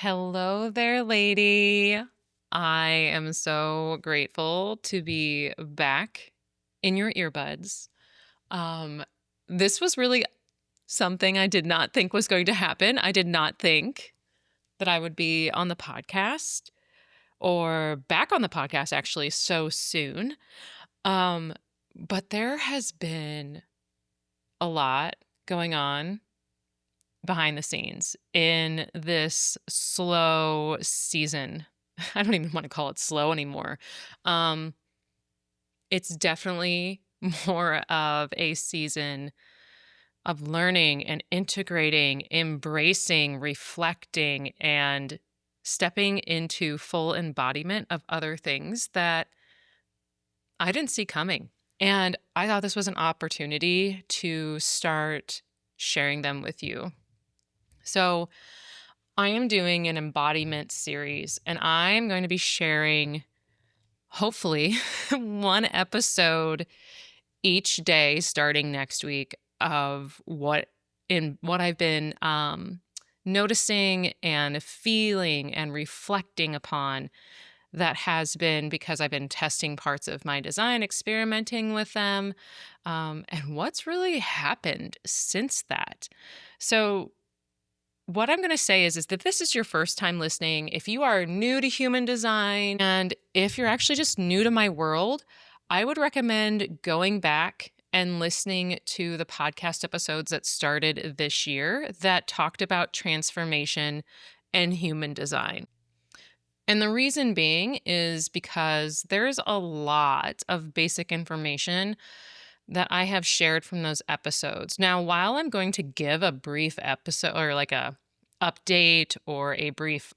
Hello there, lady. I am so grateful to be back in your earbuds. Um, this was really something I did not think was going to happen. I did not think that I would be on the podcast or back on the podcast actually so soon. Um, but there has been a lot going on behind the scenes in this slow season. I don't even want to call it slow anymore. Um, it's definitely more of a season of learning and integrating, embracing, reflecting, and stepping into full embodiment of other things that I didn't see coming. And I thought this was an opportunity to start sharing them with you. So, I am doing an embodiment series, and I'm going to be sharing, hopefully, one episode each day starting next week of what I've been noticing and feeling and reflecting upon that has been because I've been testing parts of my design, experimenting with them, and what's really happened since that. So what I'm going to say is that this is your first time listening. If you are new to human design and if you're actually just new to my world, I would recommend going back and listening to the podcast episodes that started this year that talked about transformation and human design. And the reason being is because there's a lot of basic information that I have shared from those episodes. Now, while I'm going to give a brief episode or like a update or a brief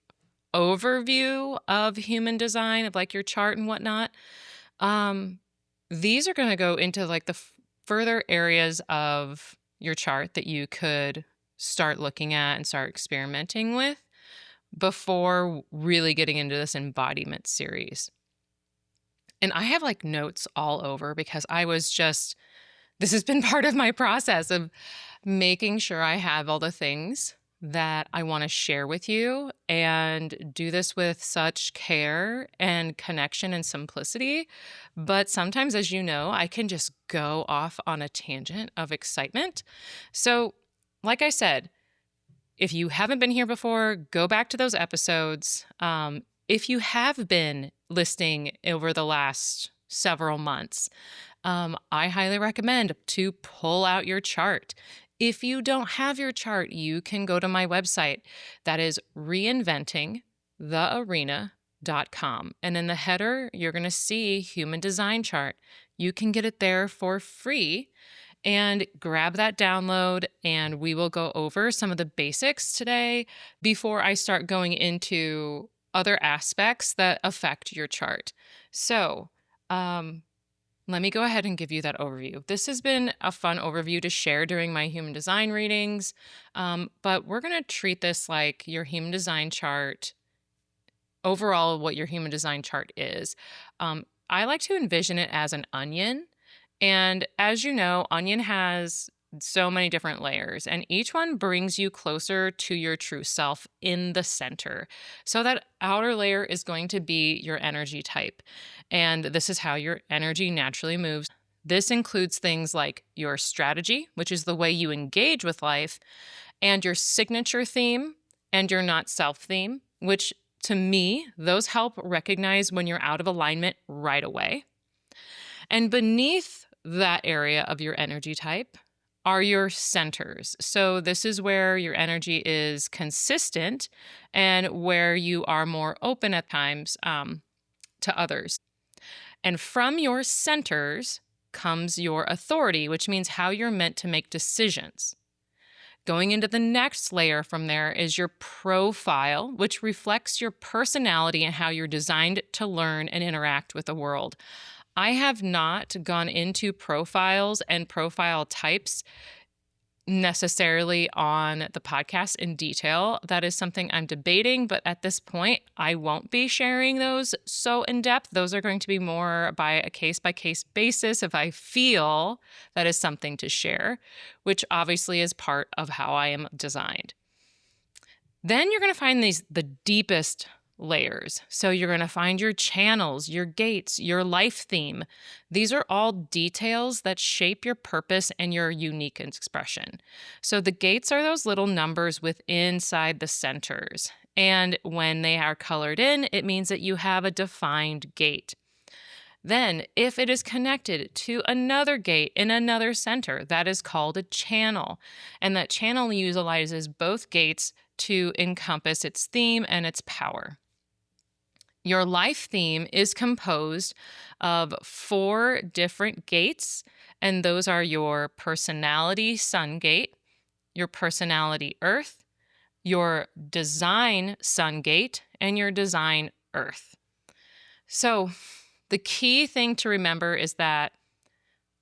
overview of human design of like your chart and whatnot, um, these are going to go into like the further areas of your chart that you could start looking at and start experimenting with before really getting into this embodiment series. And I have like notes all over because this has been part of my process of making sure I have all the things that I want to share with you and do this with such care and connection and simplicity. But sometimes, as you know, I can just go off on a tangent of excitement. So, like I said, if you haven't been here before, go back to those episodes. If you have been listening over the last several months, I highly recommend to pull out your chart. If you don't have your chart, you can go to my website. That is reinventingthearena.com. And in the header, you're going to see Human Design Chart. You can get it there for free and grab that download, and we will go over some of the basics today before I start going into other aspects that affect your chart. So, let me go ahead and give you that overview. This has been a fun overview to share during my human design readings, but we're going to treat this like your human design chart, overall, what your human design chart is. I like to envision it as an onion. And as you know, onion has so many different layers, and each one brings you closer to your true self in the center. So that outer layer is going to be your energy type. And this is how your energy naturally moves. This includes things like your strategy, which is the way you engage with life, and your signature theme and your not self theme, which to me, those help recognize when you're out of alignment right away. And beneath that area of your energy type are your centers. So this is where your energy is consistent and where you are more open at times to others. And from your centers comes your authority, which means how you're meant to make decisions. Going into the next layer from there is your profile, which reflects your personality and how you're designed to learn and interact with the world. I have not gone into profiles and profile types necessarily on the podcast in detail. That is something I'm debating, but at this point, I won't be sharing those so in depth. Those are going to be more by a case-by-case basis if I feel that is something to share, which obviously is part of how I am designed. Then you're going to find the deepest layers. So you're going to find your channels, your gates, your life theme. These are all details that shape your purpose and your unique expression. So the gates are those little numbers inside the centers. And when they are colored in, it means that you have a defined gate. Then, if it is connected to another gate in another center, that is called a channel. And that channel utilizes both gates to encompass its theme and its power. Your life theme is composed of 4 different gates, and those are your personality sun gate, your personality earth, your design sun gate, and your design earth. So, the key thing to remember is that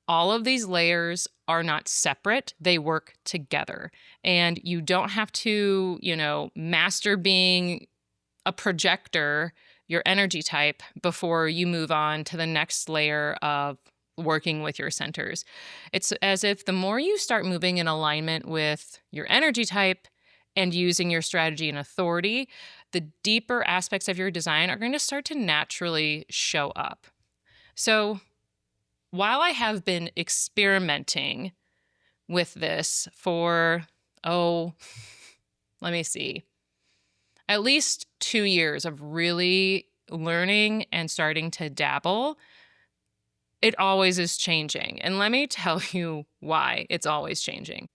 all of these layers are not separate. They work together. And you don't have to, master being a projector, your energy type, before you move on to the next layer of working with your centers. It's as if the more you start moving in alignment with your energy type and using your strategy and authority, the deeper aspects of your design are going to start to naturally show up. So while I have been experimenting with this for, let me see, at least 2 years of really learning and starting to dabble, it always is changing. And let me tell you why it's always changing.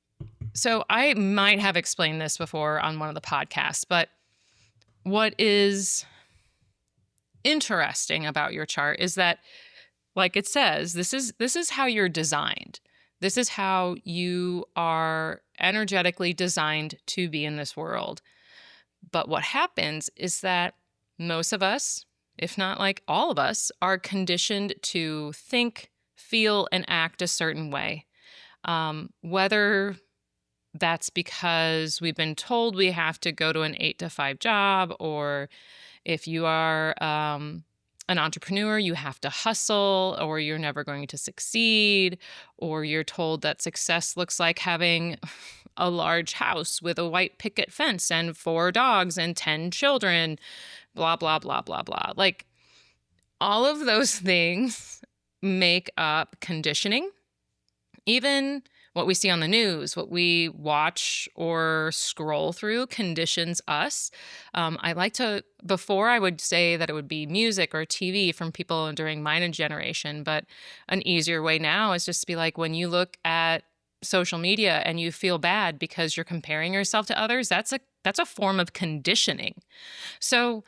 So I might have explained this before on one of the podcasts, but what is interesting about your chart is that, like it says, this is how you're designed. This is how you are energetically designed to be in this world. But what happens is that most of us, if not like all of us, are conditioned to think, feel, and act a certain way. Whether that's because we've been told we have to go to an 8-to-5 job, or if you are an entrepreneur, you have to hustle, or you're never going to succeed, or you're told that success looks like having a large house with a white picket fence and 4 dogs and 10 children, blah, blah, blah, blah, blah. Like, all of those things make up conditioning. Even what we see on the news, what we watch or scroll through conditions us. Before I would say that it would be music or TV from people during my generation, but an easier way now is just to be like, when you look at social media and you feel bad because you're comparing yourself to others, that's a form of conditioning. So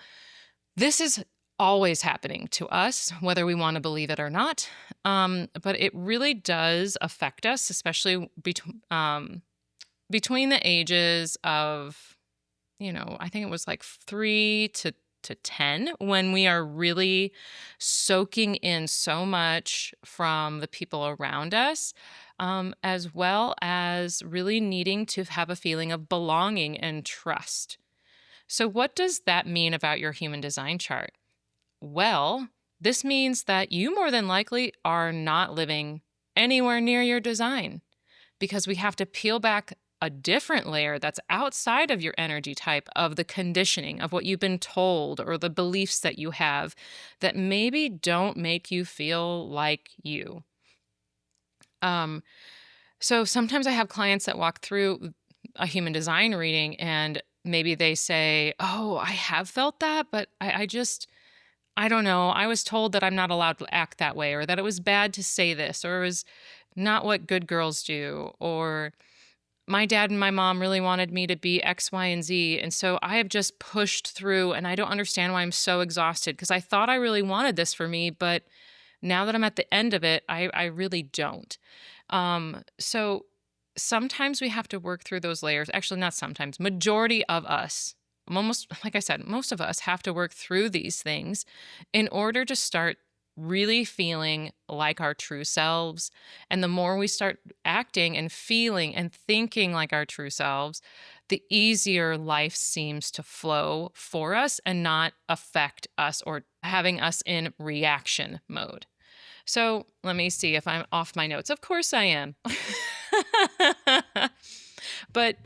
this is always happening to us, whether we want to believe it or not. But it really does affect us, especially between the ages of, I think it was like 3 to 10, when we are really soaking in so much from the people around us, as well as really needing to have a feeling of belonging and trust. So what does that mean about your human design chart? Well, this means that you more than likely are not living anywhere near your design, because we have to peel back a different layer that's outside of your energy type, of the conditioning of what you've been told or the beliefs that you have that maybe don't make you feel like you. So sometimes I have clients that walk through a human design reading and maybe they say, "Oh, I have felt that, but I don't know. I was told that I'm not allowed to act that way, or that it was bad to say this, or it was not what good girls do, or my dad and my mom really wanted me to be X, Y, and Z. And so I have just pushed through, and I don't understand why I'm so exhausted, because I thought I really wanted this for me, but now that I'm at the end of it, I really don't." So sometimes we have to work through those layers. Actually, not sometimes. Majority of us, almost, like I said, most of us have to work through these things in order to start really feeling like our true selves. And the more we start acting and feeling and thinking like our true selves, the easier life seems to flow for us and not affect us or having us in reaction mode. So let me see if I'm off my notes. Of course I am. But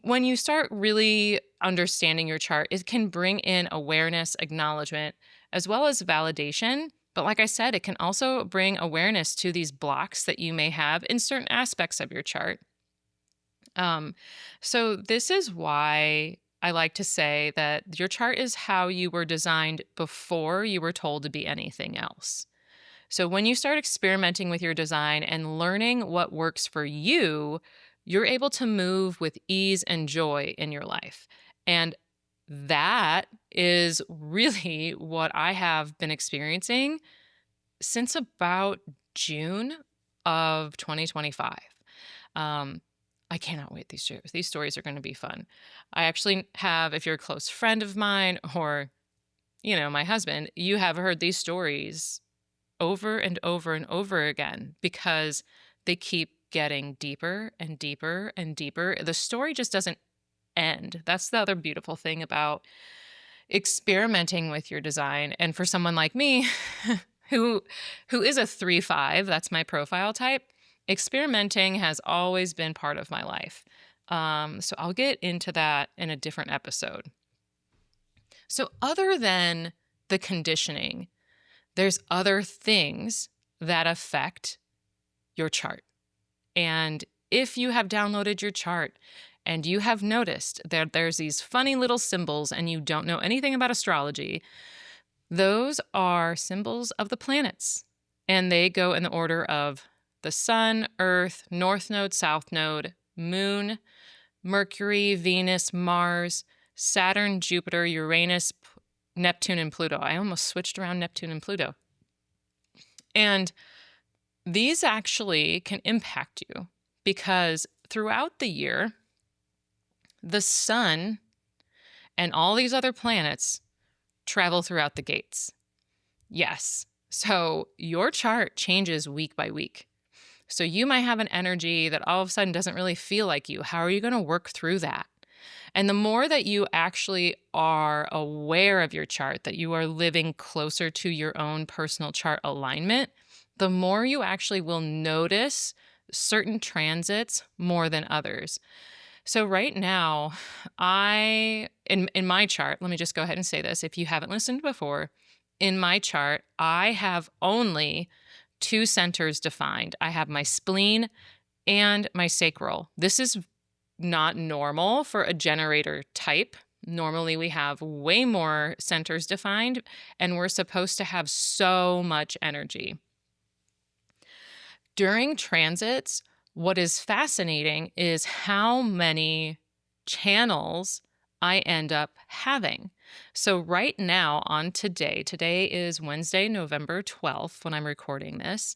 when you start really understanding your chart, it can bring in awareness, acknowledgement, as well as validation. But like I said, it can also bring awareness to these blocks that you may have in certain aspects of your chart. Um, so this is why I like to say that your chart is how you were designed before you were told to be anything else. So when you start experimenting with your design and learning what works for you, you're able to move with ease and joy in your life. And that is really what I have been experiencing since about June of 2025. Um, I cannot wait. These stories are going to be fun. I actually have, if you're a close friend of mine or, my husband, you have heard these stories over and over and over again because they keep getting deeper and deeper and deeper. The story just doesn't end. That's the other beautiful thing about experimenting with your design. And for someone like me, who is a 3-5, that's my profile type, experimenting has always been part of my life. So I'll get into that in a different episode. So other than the conditioning, there's other things that affect your chart. And if you have downloaded your chart and you have noticed that there's these funny little symbols and you don't know anything about astrology, those are symbols of the planets. And they go in the order of the sun, earth, north node, south node, moon, Mercury, Venus, Mars, Saturn, Jupiter, Uranus, Neptune, and Pluto. I almost switched around Neptune and Pluto. And these actually can impact you because throughout the year, the sun and all these other planets travel throughout the gates. Yes. So your chart changes week by week. So you might have an energy that all of a sudden doesn't really feel like you. How are you going to work through that? And the more that you actually are aware of your chart, that you are living closer to your own personal chart alignment, the more you actually will notice certain transits more than others. So right now, in my chart, let me just go ahead and say this. If you haven't listened before, in my chart, I have only 2 centers defined. I have my spleen and my sacral. This is not normal for a generator type. Normally we have way more centers defined and we're supposed to have so much energy. During transits, what is fascinating is how many channels I end up having. So right now on today is Wednesday, November 12th when I'm recording this,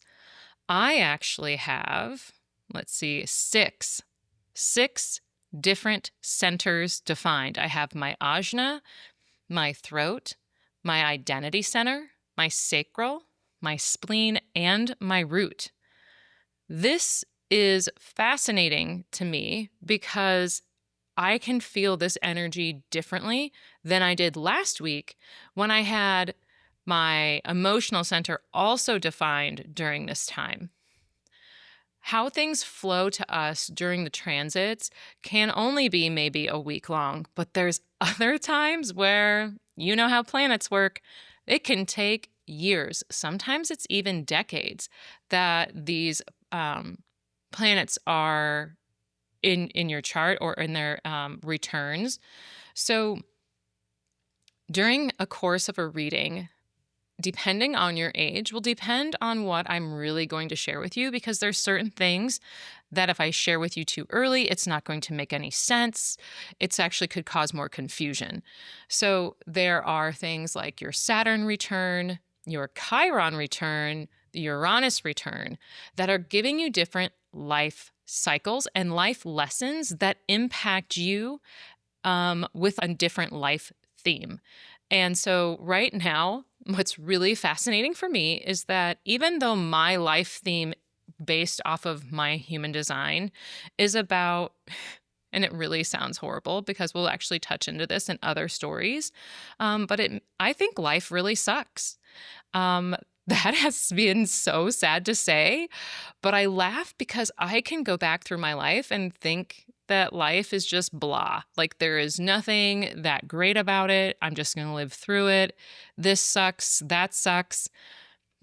I actually have, six different centers defined. I have my ajna, my throat, my identity center, my sacral, my spleen, and my root. This is fascinating to me because I can feel this energy differently than I did last week when I had my emotional center also defined during this time. How things flow to us during the transits can only be maybe a week long, but there's other times where, you know how planets work, it can take years. Sometimes it's even decades that these planets are in your chart or in their returns. So during a course of a reading, depending on your age, will depend on what I'm really going to share with you, because there's certain things that if I share with you too early, it's not going to make any sense. It's actually could cause more confusion. So there are things like your Saturn return, your Chiron return, the Uranus return that are giving you different life cycles and life lessons that impact you with a different life theme. And so right now, what's really fascinating for me is that even though my life theme based off of my human design is about, and it really sounds horrible because we'll actually touch into this in other stories, but I think life really sucks. That has been so sad to say, but I laugh because I can go back through my life and think that life is just blah. Like there is nothing that great about it. I'm just going to live through it. This sucks. That sucks.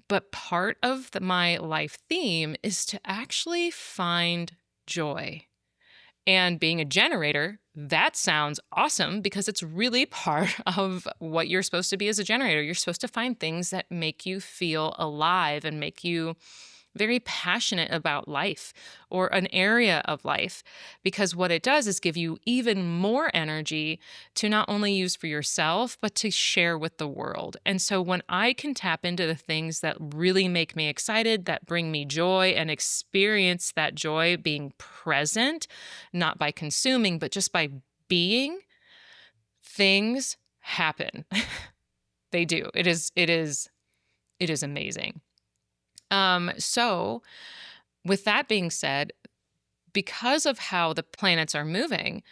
But part of my life theme is to actually find joy. And being a generator, that sounds awesome because it's really part of what you're supposed to be as a generator. You're supposed to find things that make you feel alive and make you very passionate about life or an area of life, because what it does is give you even more energy to not only use for yourself, but to share with the world. And so when I can tap into the things that really make me excited, that bring me joy, and experience that joy being present, not by consuming, but just by being, things happen. They do. It is amazing. So with that being said, because of how the planets are moving,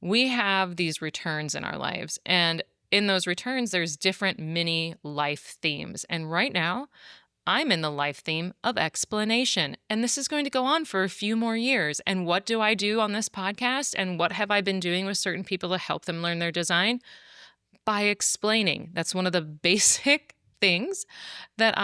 we have these returns in our lives. And in those returns, there's different mini life themes. And right now, I'm in the life theme of explanation. And this is going to go on for a few more years. And what do I do on this podcast? And what have I been doing with certain people to help them learn their design? By explaining. That's one of the basic things that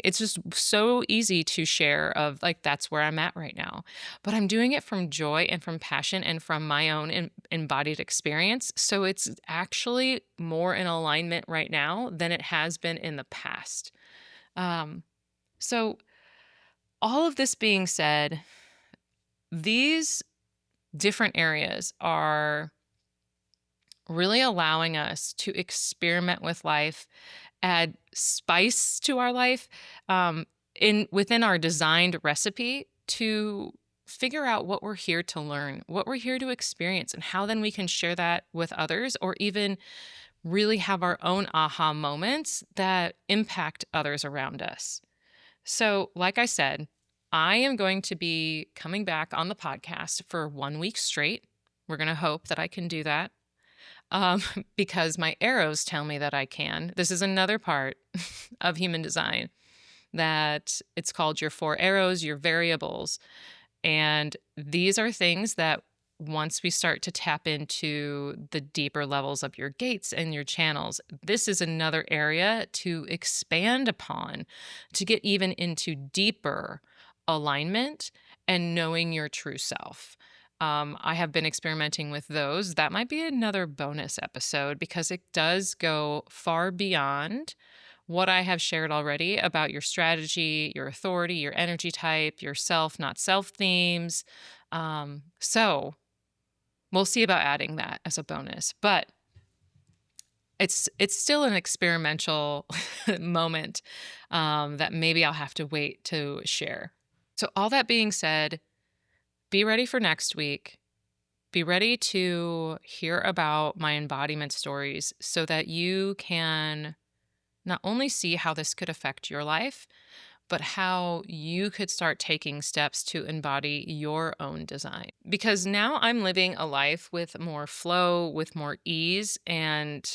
it's just so easy to share of like, that's where I'm at right now. But I'm doing it from joy and from passion and from my own embodied experience. So it's actually more in alignment right now than it has been in the past. So all of this being said, these different areas are really allowing us to experiment with life, add spice to our life, within our designed recipe to figure out what we're here to learn, what we're here to experience, and how then we can share that with others, or even really have our own aha moments that impact others around us. So, like I said, I am going to be coming back on the podcast for 1 week straight. We're going to hope that I can do that. Because my arrows tell me that I can. This is another part of human design, that it's called your 4 arrows, your variables. And these are things that once we start to tap into the deeper levels of your gates and your channels, this is another area to expand upon, to get even into deeper alignment and knowing your true self. I have been experimenting with those. That might be another bonus episode because it does go far beyond what I have shared already about your strategy, your authority, your energy type, your self, not self themes. So we'll see about adding that as a bonus, but it's still an experimental moment that maybe I'll have to wait to share. So all that being said, be ready for next week. Be ready to hear about my embodiment stories so that you can not only see how this could affect your life, but how you could start taking steps to embody your own design. Because now I'm living a life with more flow, with more ease, and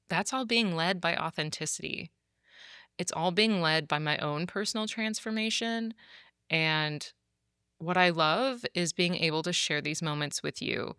that's all being led by authenticity. It's all being led by my own personal transformation. And what I love is being able to share these moments with you.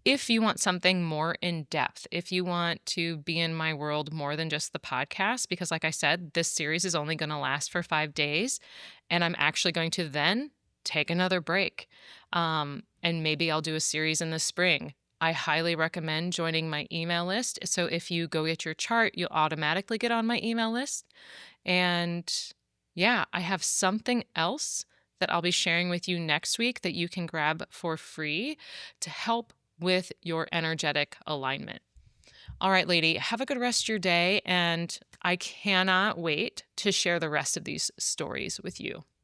If you want something more in depth, if you want to be in my world more than just the podcast, because like I said, this series is only going to last for 5 days, and I'm actually going to then take another break. And maybe I'll do a series in the spring. I highly recommend joining my email list. So if you go get your chart, you'll automatically get on my email list. And yeah, I have something else that I'll be sharing with you next week that you can grab for free to help with your energetic alignment. All right, lady, have a good rest of your day, and I cannot wait to share the rest of these stories with you.